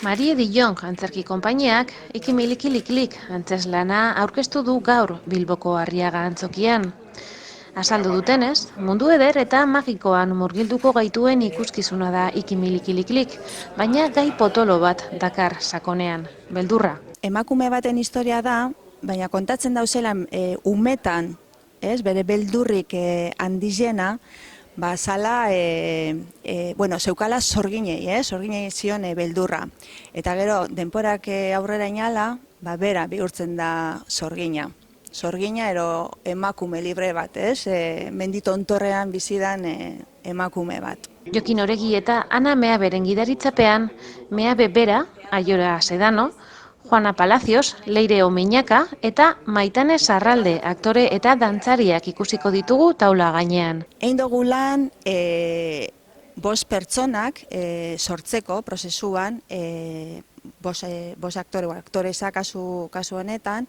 Marie Dillon antzerki konpainiak ikimilikiliklik antzeslana aurkeztu du gaur Bilboko Arriaga antzokian. Azaldu dutenez, mundu eder eta magikoan murgilduko gaituen ikuskizuna da ikimilikiliklik, baina gai potolo bat dakar sakonean, beldurra. Emakume baten historia da, baina kontatzen dauzela umetan, bere beldurrik handizena, zala, zeukala sorginei, sorginei zion beldurra. Eta gero, denporak aurrera inala, bera bihurtzen da sorgina. Sorgina ero emakume libre bat, mendito ontorrean bizidan emakume bat. Jokin Oregi eta Ana Meaberen gidaritzapean, Meabe bera, Aiora Sedano, Juana Palacios, Leire Omiñaka eta Maitane Sarralde aktore eta dantzariak ikusiko ditugu taula gainean. Egin dugu lan, 5 pertsonak sortzeko prozesuan, 5 aktoresa kasu honetan,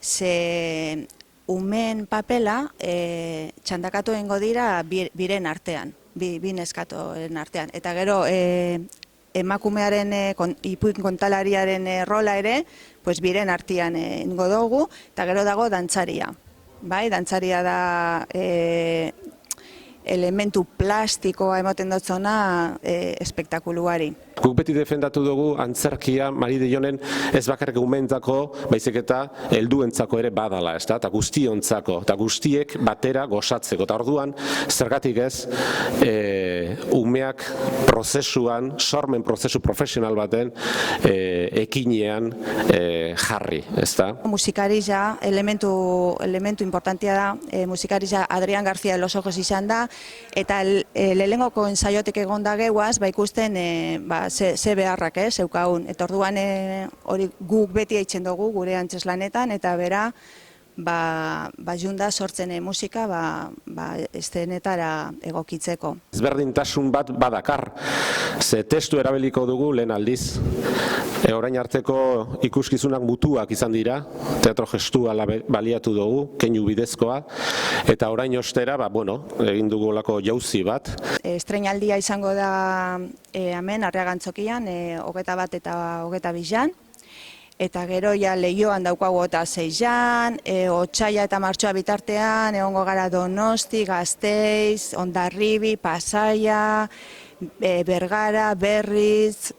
ze umen papela txandakatu egingo dira biren artean, bi neskatoen artean. Eta gero emakumearen ipuin kontalariaren rola ere, biren artean egingo dugu, eta gero dago dantzaria. Dantzaria da elementu plastikoa emoten dutzona espektakuluari. Guk beti defendatu dugu antzerkia Marie Dillonen ez bakarrik umeentzako, baizik eta helduentzako ere badala, eta guztiontzako, eta guztiek batera gozatzeko. Eta orduan, zergatik ez, umeak prozesuan, sormen prozesu profesional baten ekinean jarri, ezta? Musikariza, elementu importantia da, musikariza Adrián García de los Ojos izan da, eta lehenengoko ensaiotek egon da geuaz, ikusten ze beharrak zeukagun. Eta orduan hori guk beti haitzen dugu gure antzeslanetan, eta bera junda sortzen musika estenetara egokitzeko. Ezberdintasun bat badakar, ze testu erabiliko dugu lehen aldiz. Orain arteko ikuskizunak mutuak izan dira, teatro gestua baliatu dugu, keinu bidezkoa, eta orain ostera, egin dugulako jauzi bat. Estreinaldia izango da hemen, Arriaga antzokian, 21 eta 22an, eta gero Leioan daukagu 26an, Otsaila eta Martxoa bitartean, egongo gara Donosti, Gasteiz, Hondarribi, Pasaia, Bergara, Berriz,